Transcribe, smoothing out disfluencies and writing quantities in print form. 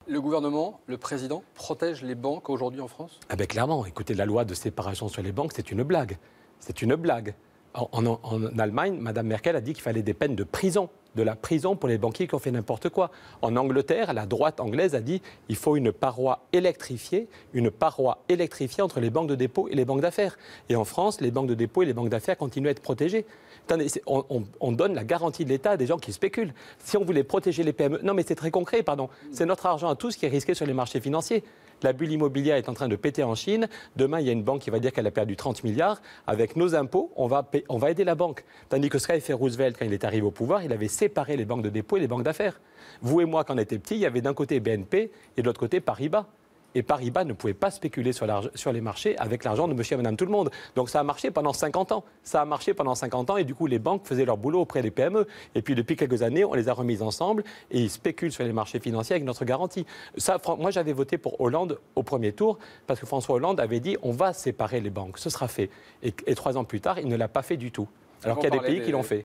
Le gouvernement, le président, protège les banques aujourd'hui en France? Ah ben clairement, écoutez, la loi de séparation sur les banques, c'est une blague. C'est une blague. En Allemagne, Mme Merkel a dit qu'il fallait des peines de prison, de la prison pour les banquiers qui ont fait n'importe quoi. En Angleterre, la droite anglaise a dit qu'il faut une paroi électrifiée entre les banques de dépôt et les banques d'affaires. Et en France, les banques de dépôt et les banques d'affaires continuent à être protégées. Attendez, on donne la garantie de l'État à des gens qui spéculent. Si on voulait protéger les PME, non mais c'est très concret, pardon, c'est notre argent à tous qui est risqué sur les marchés financiers. La bulle immobilière est en train de péter en Chine. Demain, il y a une banque qui va dire qu'elle a perdu 30 milliards. Avec nos impôts, on va aider la banque. Tandis que ce qu'avait fait Roosevelt quand il est arrivé au pouvoir, il avait séparé les banques de dépôt et les banques d'affaires. Vous et moi, quand on était petits, il y avait d'un côté BNP et de l'autre côté Paribas. Et Paribas ne pouvait pas spéculer sur les marchés avec l'argent de monsieur et madame tout le monde. Donc ça a marché pendant 50 ans. Ça a marché pendant 50 ans et du coup les banques faisaient leur boulot auprès des PME. Et puis depuis quelques années, on les a remises ensemble et ils spéculent sur les marchés financiers avec notre garantie. Ça, moi j'avais voté pour Hollande au premier tour parce que François Hollande avait dit on va séparer les banques, ce sera fait. Et 3 ans plus tard, il ne l'a pas fait du tout. Alors qu'il y a des pays qui l'ont fait.